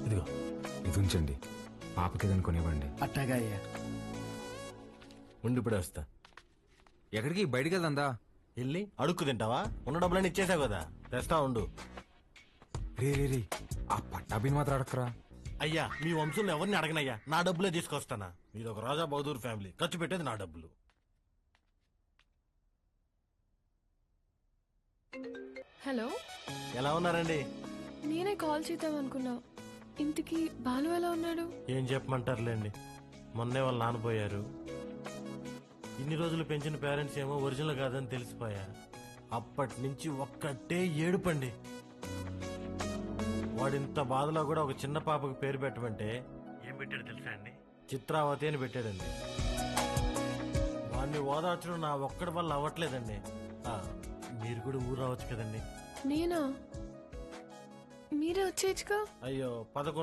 ఇదిగో ఇది ఉంచండి, పాపకి ఏదైనా కొనివ్వండి. అట్టాగా అయ్యా. ఉండి ఇప్పుడే వస్తా. ఎక్కడికి? బయటికి వెళ్దా? వెళ్ళి అడుక్కు తింటావా? ఉన్న డబ్బులన్నీ ఇచ్చేసావు కదా, తెస్తా ఉండు. రే రే రే, ఆ పట్టాభిని మాత్రం అడక్కరా. అయ్యా, మీ వంశంలో ఎవరిని అడగనయ్యా, నా డబ్బులే తీసుకొస్తానా. మీది ఒక రాజా బహదూర్ ఫ్యామిలీ, ఖర్చు పెట్టేది నా డబ్బులు. హలో, ఎలా ఉన్నారండి? నేనే కాల్ చేద్దాం అనుకున్నా. ఇంటికి బాలు ఎలా ఉన్నాడు? ఏం చెప్పమంటారులేండి, మొన్నే వాళ్ళు నాన్నపోయారు. ఇన్ని రోజులు పెంచిన పేరెంట్స్ ఏమో ఒరిజినల్ కాదని తెలిసిపోయా. అప్పటి నుంచి ఒక్కటే ఏడుపండి. వాడింత బాధలో కూడా ఒక చిన్న పాపకు పేరు పెట్టమంటే ఏం పెట్టాడు తెలుసా అండి? చిత్రావతి అని పెట్టాడండి. వాడిని ఓదార్చడం నా ఒక్కడి వల్ల అవ్వట్లేదండి. మీరు కూడా ఊరు రావచ్చు కదండి. నేనా? మీరే వచ్చేయచ్చుగా. అయ్యో 11